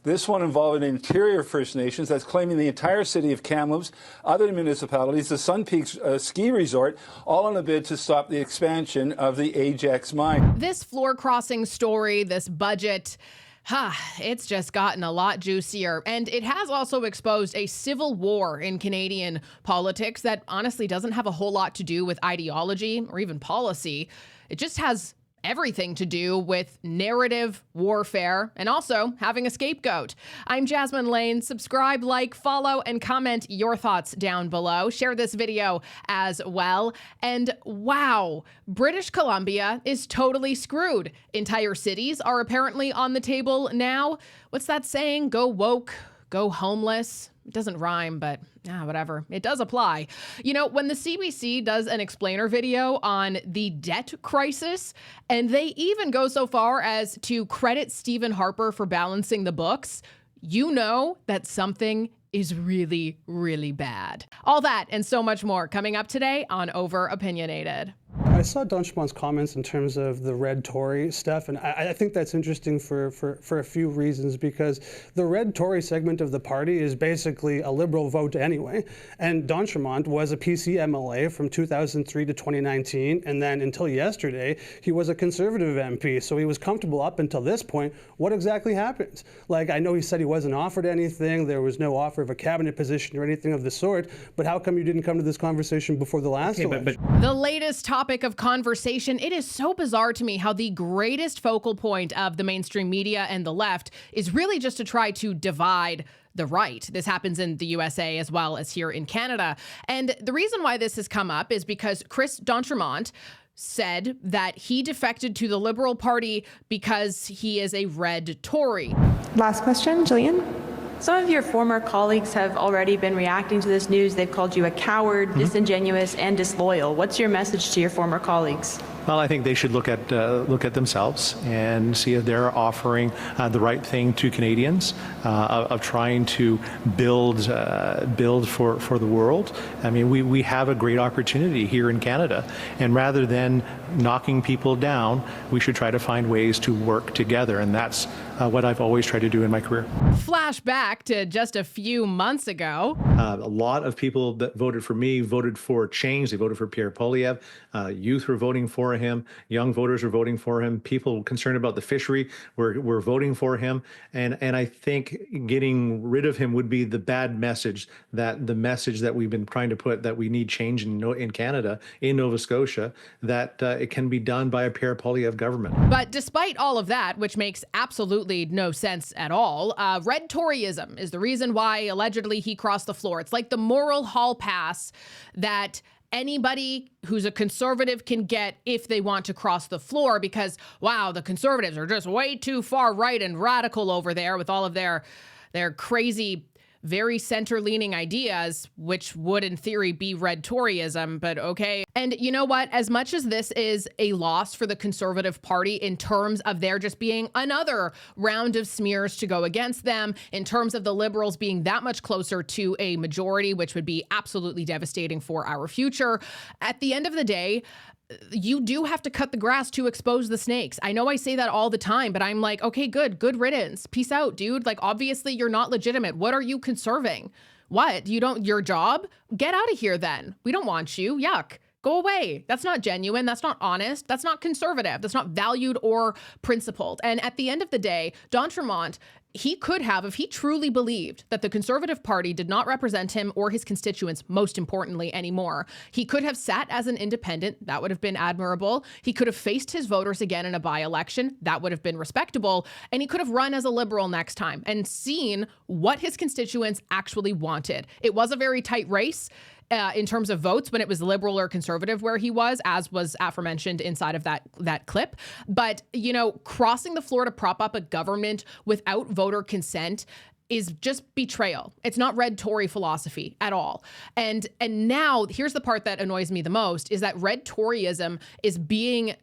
This one involving interior First Nations that's claiming the entire city of Kamloops, other municipalities, the Sun Peaks ski resort, all in a bid to stop the expansion of the Ajax mine. This floor crossing story, this budget, it's just gotten a lot juicier. And it has also exposed a civil war in Canadian politics that honestly doesn't have a whole lot to do with ideology or even policy. It just has everything to do with narrative warfare and also having a scapegoat. I'm Jasmine Lane. Subscribe, like, follow, and comment your thoughts down below. Share this video as well. And wow, British Columbia is totally screwed. Entire cities are apparently on the table now. What's that saying? Go woke, go homeless. It doesn't rhyme, but whatever. It does apply. You know, when the CBC does an explainer video on the debt crisis, and they even go so far as to credit Stephen Harper for balancing the books, you know that something is really, really bad. All that and so much more coming up today on Over Opinionated. I saw D'Entremont's comments in terms of the red Tory stuff, and I think that's interesting for a few reasons, because the red Tory segment of the party is basically a Liberal vote anyway, and D'Entremont was a PC MLA from 2003 to 2019, and then until yesterday, he was a Conservative MP, so he was comfortable up until this point. What exactly happens? Like, I know he said he wasn't offered anything, there was no offer of a cabinet position or anything of the sort, but how come you didn't come to this conversation before the last election? The latest topic of conversation. It is so bizarre to me how the greatest focal point of the mainstream media and the left is really just to try to divide the right. This happens in the USA as well as here in Canada. And the reason why this has come up is because Chris D'Entremont said that he defected to the Liberal Party because he is a red Tory. Last question, Jillian. Some of your former colleagues have already been reacting to this news. They've called you a coward, disingenuous, and disloyal. What's your message to your former colleagues? Well, I think they should look at themselves and see if they're offering the right thing to Canadians, of trying to build for the world. I mean, we have a great opportunity here in Canada, and rather than knocking people down, we should try to find ways to work together, and that's what I've always tried to do in my career. Flashback to just a few months ago. A lot of people that voted for me voted for change. They voted for Pierre Poilievre. Youth were voting for him. Young voters were voting for him. People concerned about the fishery were voting for him. And I think getting rid of him would be the bad message, that the message that we've been trying to put, that we need change in Canada, in Nova Scotia, that it can be done by a Pierre Poilievre government. But despite all of that, which makes absolutely no sense at all, red Toryism is the reason why allegedly he crossed the floor. It's like the moral hall pass that anybody who's a conservative can get if they want to cross the floor, because, wow, the conservatives are just way too far right and radical over there with all of their crazy, very center-leaning ideas, which would in theory be red Toryism, but okay. And you know what? As much as this is a loss for the Conservative Party in terms of there just being another round of smears to go against them, in terms of the Liberals being that much closer to a majority, which would be absolutely devastating for our future, at the end of the day, you do have to cut the grass to expose the snakes. I know I say that all the time, but I'm like, okay, good riddance. Peace out, dude. Like, obviously you're not legitimate. What are you conserving? What? Your job? Get out of here then. We don't want you. Yuck. Go away. That's not genuine. That's not honest. That's not conservative. That's not valued or principled. And at the end of the day, D'Entremont, he could have, if he truly believed that the Conservative Party did not represent him or his constituents, most importantly, anymore, he could have sat as an independent. That would have been admirable. He could have faced his voters again in a by-election. That would have been respectable. And he could have run as a Liberal next time and seen what his constituents actually wanted. It was a very tight race in terms of votes when it was Liberal or Conservative where he was, as was aforementioned inside of that clip. But, you know, crossing the floor to prop up a government without voter consent is just betrayal. It's not red Tory philosophy at all. And now here's the part that annoys me the most, is that red Toryism is being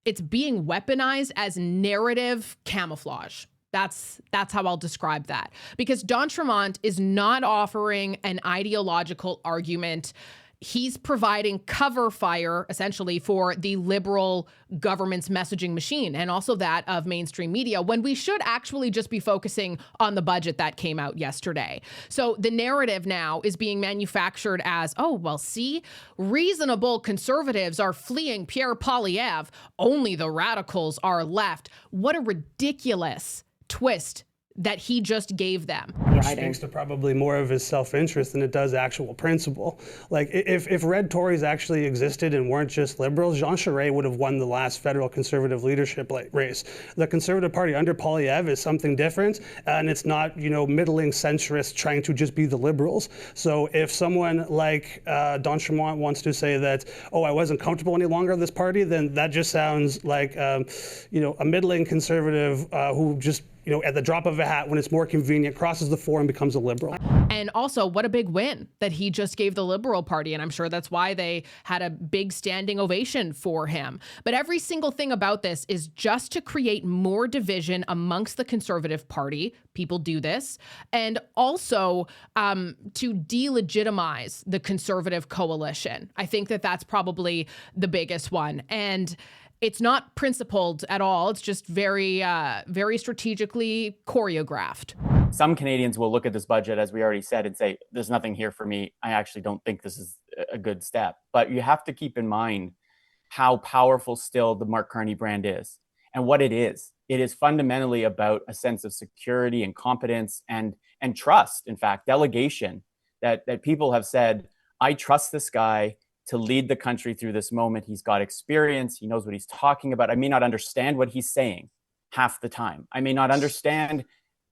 weaponized as narrative camouflage. That's how I'll describe that. Because D'Entremont is not offering an ideological argument he's providing cover fire, essentially, for the liberal government's messaging machine and also that of mainstream media, when we should actually just be focusing on the budget that came out yesterday. So the narrative now is being manufactured as, oh, well, see, reasonable conservatives are fleeing Pierre Poilievre. Only the radicals are left. What a ridiculous twist that he just gave them. Which speaks to probably more of his self-interest than it does actual principle. Like, if red Tories actually existed and weren't just liberals, Jean Charest would have won the last federal conservative leadership race. The Conservative Party under Poilievre is something different, and it's not, middling centrists trying to just be the liberals. So if someone like Don Tremont wants to say that, oh, I wasn't comfortable any longer with this party, then that just sounds like, a middling conservative who just, at the drop of a hat, when it's more convenient, crosses the floor and becomes a liberal. And also, what a big win that he just gave the Liberal Party. And I'm sure that's why they had a big standing ovation for him. But every single thing about this is just to create more division amongst the Conservative Party. People do this. And also to delegitimize the Conservative coalition. I think that that's probably the biggest one. And it's not principled at all. It's just very, very strategically choreographed. Some Canadians will look at this budget, as we already said, and say, there's nothing here for me. I actually don't think this is a good step. But you have to keep in mind how powerful still the Mark Carney brand is and what it is. It is fundamentally about a sense of security and competence and trust, in fact, delegation, that people have said, I trust this guy to lead the country through this moment. He's got experience. He knows what he's talking about. I may not understand what he's saying half the time. I may not understand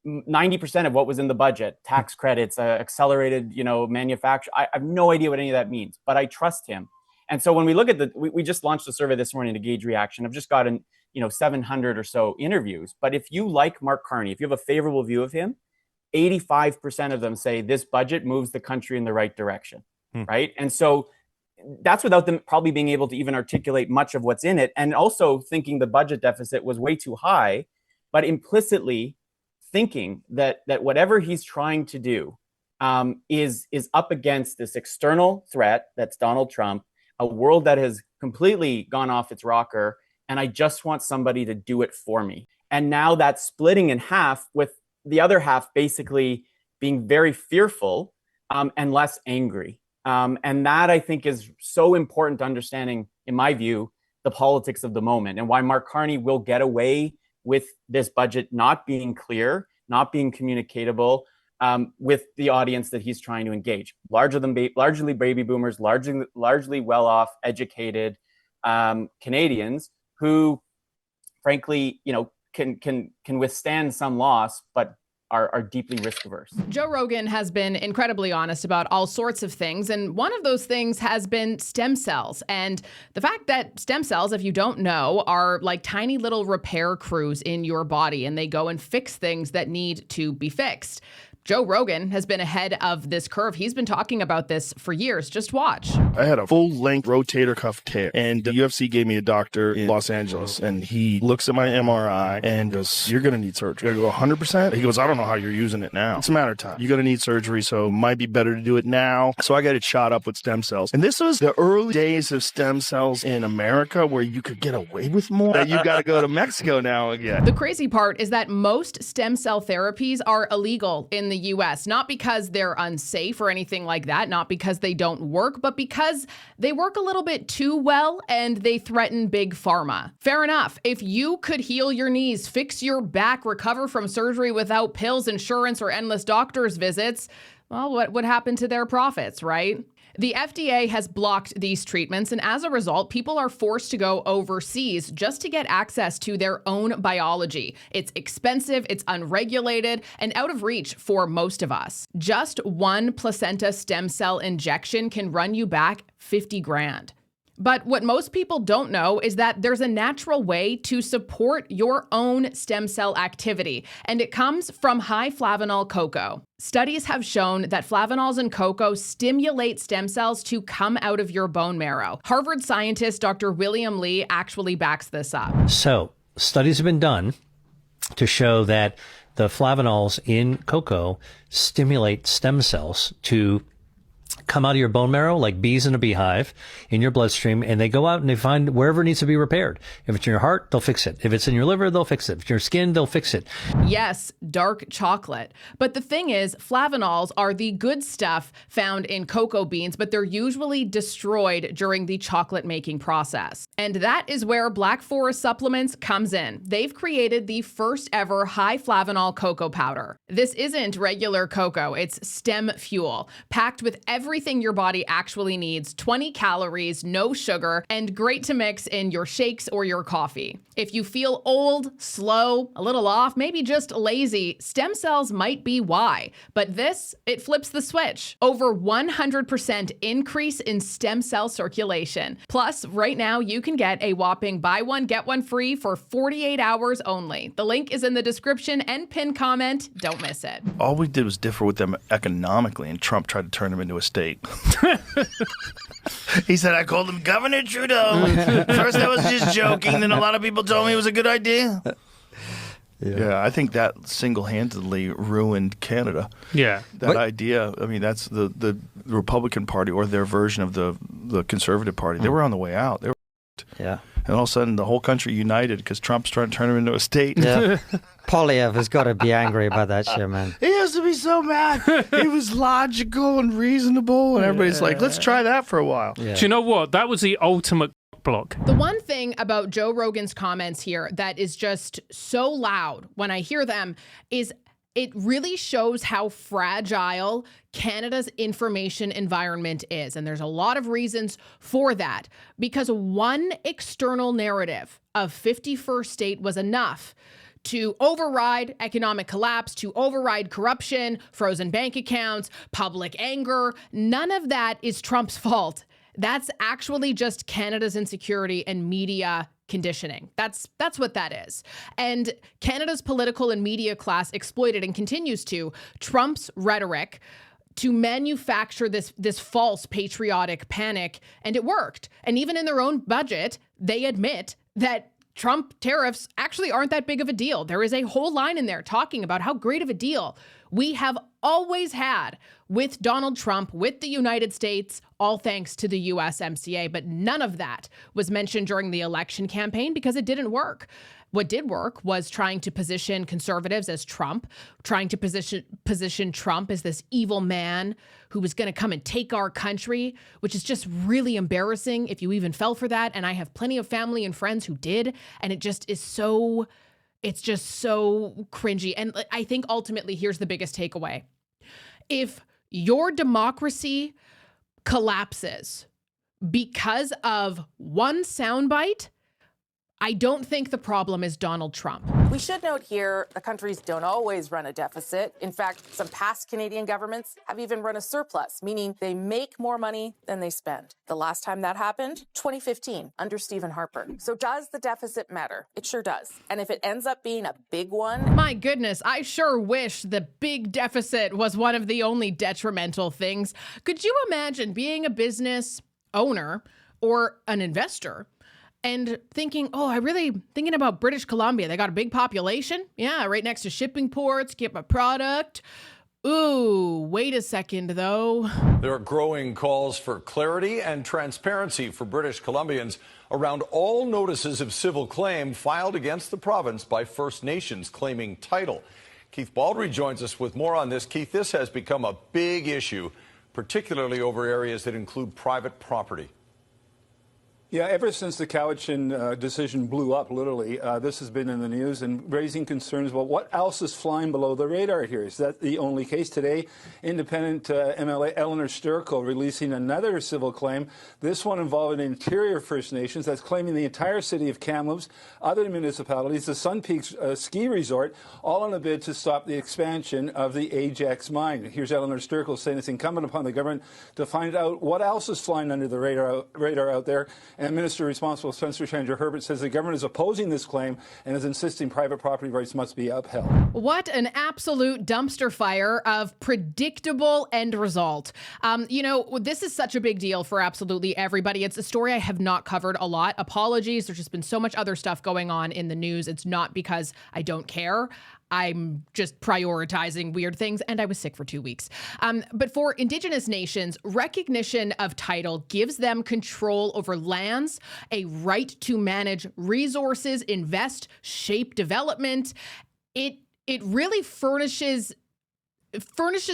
90% of what was in the budget, tax credits, accelerated, manufacture. I have no idea what any of that means, but I trust him. And so when we look at we just launched a survey this morning to gauge reaction. I've just gotten, 700 or so interviews. But if you like Mark Carney, if you have a favorable view of him, 85% of them say this budget moves the country in the right direction, right? And so that's without them probably being able to even articulate much of what's in it, and also thinking the budget deficit was way too high, but implicitly thinking that whatever he's trying to do is up against this external threat that's Donald Trump, a world that has completely gone off its rocker, and I just want somebody to do it for me. And now that's splitting in half, with the other half basically being very fearful and less angry. And that, I think, is so important to understanding, in my view, the politics of the moment and why Mark Carney will get away with this budget not being clear, not being communicatable with the audience that he's trying to engage. Largely baby boomers, largely well-off, educated Canadians who, frankly, can withstand some loss, but are deeply risk averse. Joe Rogan has been incredibly honest about all sorts of things. And one of those things has been stem cells. And the fact that stem cells, if you don't know, are like tiny little repair crews in your body, and they go and fix things that need to be fixed. Joe Rogan has been ahead of this curve. He's been talking about this for years. Just watch. I had a full-length rotator cuff tear, and the UFC gave me a doctor in Los Angeles, and he looks at my MRI and goes, you're going to need surgery. I go, 100%? He goes, I don't know how you're using it now. It's a matter of time. You're going to need surgery, so it might be better to do it now. So I got it shot up with stem cells. And this was the early days of stem cells in America, where you could get away with more. That you got to go to Mexico now again. The crazy part is that most stem cell therapies are illegal in the US, not because they're unsafe or anything like that, not because they don't work, but because they work a little bit too well and they threaten big pharma. Fair enough. If you could heal your knees, fix your back, recover from surgery without pills, insurance, or endless doctor's visits, well, what would happen to their profits, right? The FDA has blocked these treatments, and as a result, people are forced to go overseas just to get access to their own biology. It's expensive, it's unregulated, and out of reach for most of us. Just one placenta stem cell injection can run you back 50 grand. But what most people don't know is that there's a natural way to support your own stem cell activity, and it comes from high flavanol cocoa. Studies have shown that flavanols in cocoa stimulate stem cells to come out of your bone marrow. Harvard scientist Dr. William Lee actually backs this up. So, studies have been done to show that the flavanols in cocoa stimulate stem cells to come out of your bone marrow like bees in a beehive in your bloodstream, and they go out and they find wherever it needs to be repaired. If it's in your heart, they'll fix it. If it's in your liver, they'll fix it. If it's in your skin, they'll fix it. Yes, dark chocolate. But the thing is, flavanols are the good stuff found in cocoa beans, but they're usually destroyed during the chocolate making process. And that is where Black Forest Supplements comes in. They've created the first ever high flavanol cocoa powder. This isn't regular cocoa, it's stem fuel, packed with everything your body actually needs, 20 calories, no sugar, and great to mix in your shakes or your coffee. If you feel old, slow, a little off, maybe just lazy, stem cells might be why. But this, it flips the switch. Over 100% increase in stem cell circulation. Plus, right now you can get a whopping buy one, get one free for 48 hours only. The link is in the description and pinned comment. Don't miss it. All we did was differ with them economically, and Trump tried to turn them into a state. He said, I called him Governor Trudeau. First I was just joking, then a lot of people told me it was a good idea. Yeah, I think that single-handedly ruined Canada. Yeah. That idea, I mean, that's the Republican Party, or their version of the Conservative Party. They were on the way out. They were Yeah. And all of a sudden, the whole country united because Trump's trying to turn him into a state. Yeah. Poilievre has got to be angry about that shit, man. He has to be so mad. He was logical and reasonable, and everybody's like, let's try that for a while. Yeah. Do you know what? That was the ultimate block. The one thing about Joe Rogan's comments here that is just so loud when I hear them is it really shows how fragile Canada's information environment is. And there's a lot of reasons for that, because one external narrative of 51st state was enough to override economic collapse, to override corruption, frozen bank accounts, public anger. None of that is Trump's fault. That's actually just Canada's insecurity and media conditioning. That's what that is. And Canada's political and media class exploited and continues to Trump's rhetoric to manufacture this false patriotic panic, and it worked. And even in their own budget, they admit that Trump tariffs actually aren't that big of a deal. There is a whole line in there talking about how great of a deal we have always had with Donald Trump, with the United States, all thanks to the USMCA. But none of that was mentioned during the election campaign because it didn't work. What did work was trying to position conservatives as Trump, trying to position Trump as this evil man who was going to come and take our country, which is just really embarrassing if you even fell for that. And I have plenty of family and friends who did. And it just is so, it's just so cringy. And I think ultimately here's the biggest takeaway. If your democracy collapses because of one soundbite, I don't think the problem is Donald Trump. We should note here, the countries don't always run a deficit. In fact, some past Canadian governments have even run a surplus, meaning they make more money than they spend. The last time that happened, 2015, under Stephen Harper. So does the deficit matter? It sure does. And if it ends up being a big one... My goodness, I sure wish the big deficit was one of the only detrimental things. Could you imagine being a business owner or an investor and thinking, oh, thinking about British Columbia. They got a big population. Yeah, right next to shipping ports, get my product. Ooh, wait a second, though. There are growing calls for clarity and transparency for British Columbians around all notices of civil claim filed against the province by First Nations claiming title. Keith Baldry joins us with more on this. Keith, this has become a big issue, particularly over areas that include private property. Yeah, ever since the Cowichan decision blew up, literally, this has been in the news and raising concerns about what else is flying below the radar here. Is that the only case? Today, independent MLA Eleanor Sturckel releasing another civil claim, this one involving Interior First Nations that's claiming the entire city of Kamloops, other municipalities, the Sun Peaks ski resort, all in a bid to stop the expansion of the Ajax mine. Here's Eleanor Sturckel saying it's incumbent upon the government to find out what else is flying under the radar out there. And Minister responsible Spencer Chandra Herbert says the government is opposing this claim and is insisting private property rights must be upheld. What an absolute dumpster fire of predictable end result. You know, this is such a big deal for absolutely everybody. It's a story I have not covered a lot. Apologies. There's just been so much other stuff going on in the news. It's not because I don't care. I'm just prioritizing weird things, and I was sick for 2 weeks. But for Indigenous nations, recognition of title gives them control over lands, a right to manage resources, invest, shape development. It really furnishes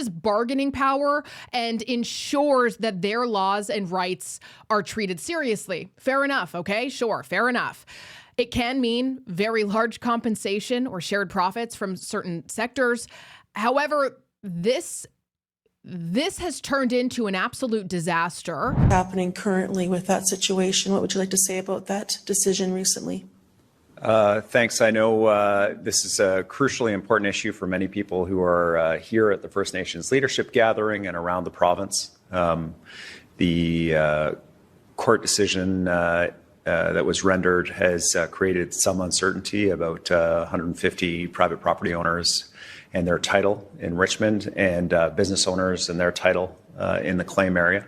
bargaining power and ensures that their laws and rights are treated seriously. Fair enough, okay? Sure, fair enough. It can mean very large compensation or shared profits from certain sectors. However, this has turned into an absolute disaster. Happening currently with that situation. What would you like to say about that decision recently? Thanks. I know this is a crucially important issue for many people who are here at the First Nations Leadership Gathering and around the province. The court decision that was rendered has created some uncertainty about 150 private property owners and their title in Richmond and business owners and their title in the claim area.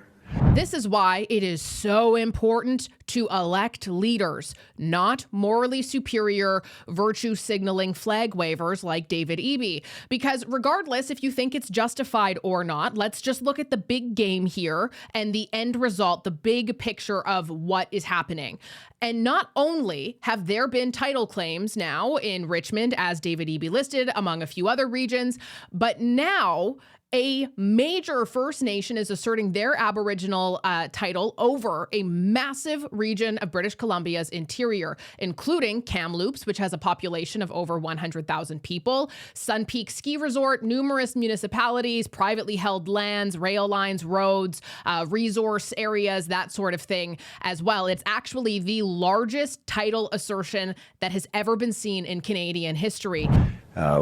This is why it is so important to elect leaders, not morally superior, virtue signaling flag wavers like David Eby. Because regardless if you think it's justified or not, let's just look at the big game here and the end result, the big picture of what is happening. And not only have there been title claims now in Richmond, as David Eby listed, among a few other regions, but now a major First Nation is asserting their Aboriginal title over a massive region of British Columbia's interior, including Kamloops, which has a population of over 100,000 people, Sun Peak Ski Resort, numerous municipalities, privately held lands, rail lines, roads, resource areas, that sort of thing as well. It's actually the largest title assertion that has ever been seen in Canadian history.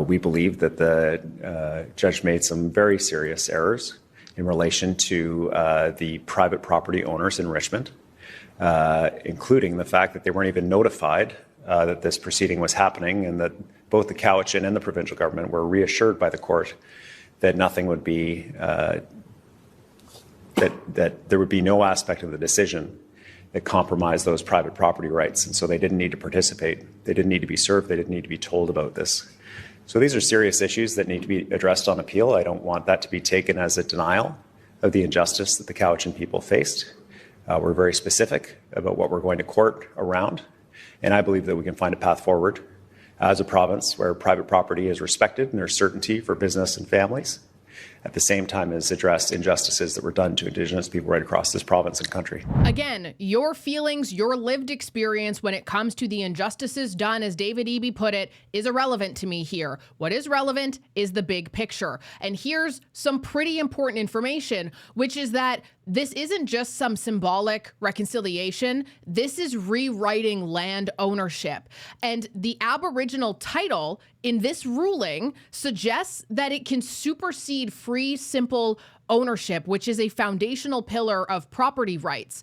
We believe that the judge made some very serious errors in relation to the private property owners in Richmond, including the fact that they weren't even notified that this proceeding was happening, and that both the Cowichan and the provincial government were reassured by the court that nothing would be, that there would be no aspect of the decision that compromised those private property rights. And so they didn't need to participate. They didn't need to be served. They didn't need to be told about this. So these are serious issues that need to be addressed on appeal. I don't want that to be taken as a denial of the injustice that the Cowichan people faced. We're very specific about what we're going to court around, and I believe that we can find a path forward as a province where private property is respected and there's certainty for business and families, at the same time as address injustices that were done to Indigenous people right across this province and country. Again, your feelings, your lived experience when it comes to the injustices done, as David Eby put it, is irrelevant to me here. What is relevant is the big picture. And here's some pretty important information, which is that this isn't just some symbolic reconciliation. This is rewriting land ownership. And the Aboriginal title in this ruling suggests that it can supersede free, simple ownership, which is a foundational pillar of property rights.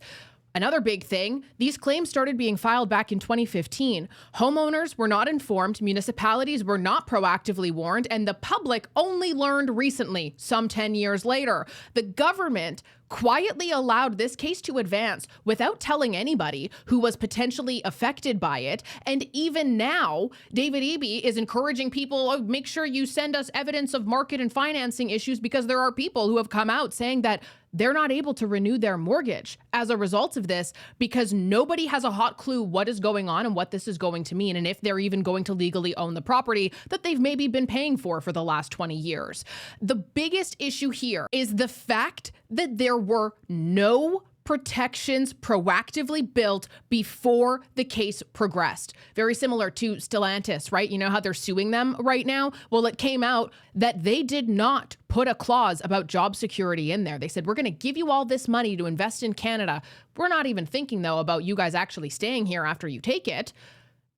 Another big thing, these claims started being filed back in 2015. Homeowners were not informed, municipalities were not proactively warned, and the public only learned recently, some 10 years later. The government quietly allowed this case to advance without telling anybody who was potentially affected by it. And even now, David Eby is encouraging people, oh, make sure you send us evidence of market and financing issues, because there are people who have come out saying that they're not able to renew their mortgage as a result of this, because nobody has a hot clue what is going on and what this is going to mean, and if they're even going to legally own the property that they've maybe been paying for the last 20 years. The biggest issue here is the fact that there were no protections proactively built before the case progressed. Very similar to Stellantis, right? You know how they're suing them right now? Well, it came out that they did not put a clause about job security in there. They said, we're going to give you all this money to invest in Canada. We're not even thinking, though, about you guys actually staying here after you take it.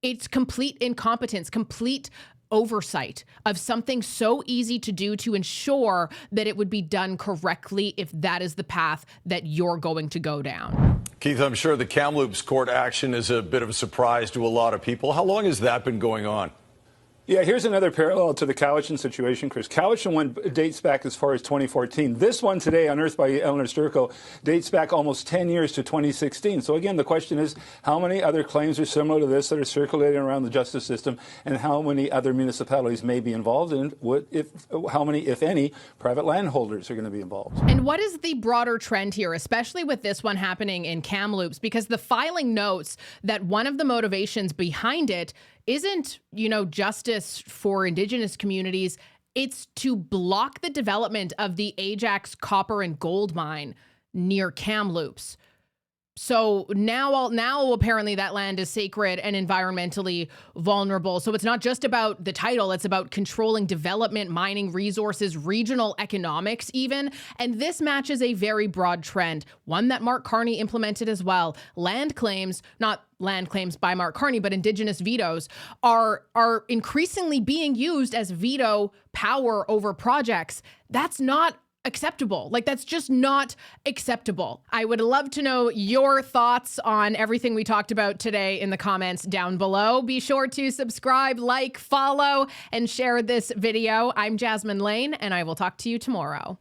It's complete incompetence, complete oversight of something so easy to do to ensure that it would be done correctly if that is the path that you're going to go down. Keith, I'm sure the Kamloops court action is a bit of a surprise to a lot of people. How long has that been going on? Yeah, here's another parallel to the Cowichan situation, Chris. Cowichan one dates back as far as 2014. This one today, unearthed by Eleanor Sturko, dates back almost 10 years to 2016. So again, the question is, how many other claims are similar to this that are circulating around the justice system, and how many other municipalities may be involved in? How many, if any, private landholders are going to be involved? And what is the broader trend here, especially with this one happening in Kamloops? Because the filing notes that one of the motivations behind it isn't, justice for Indigenous communities. It's to block the development of the Ajax copper and gold mine near Kamloops. So now apparently that land is sacred and environmentally vulnerable. So it's not just about the title, it's about controlling development, mining resources, regional economics even. And this matches a very broad trend, one that Mark Carney implemented as well. Land claims, not land claims by Mark Carney, but Indigenous vetoes are increasingly being used as veto power over projects. That's not acceptable. That's just not acceptable. I would love to know your thoughts on everything we talked about today in the comments down below. Be sure to subscribe, like, follow, and share this video. I'm Jasmine Lane, and I will talk to you tomorrow.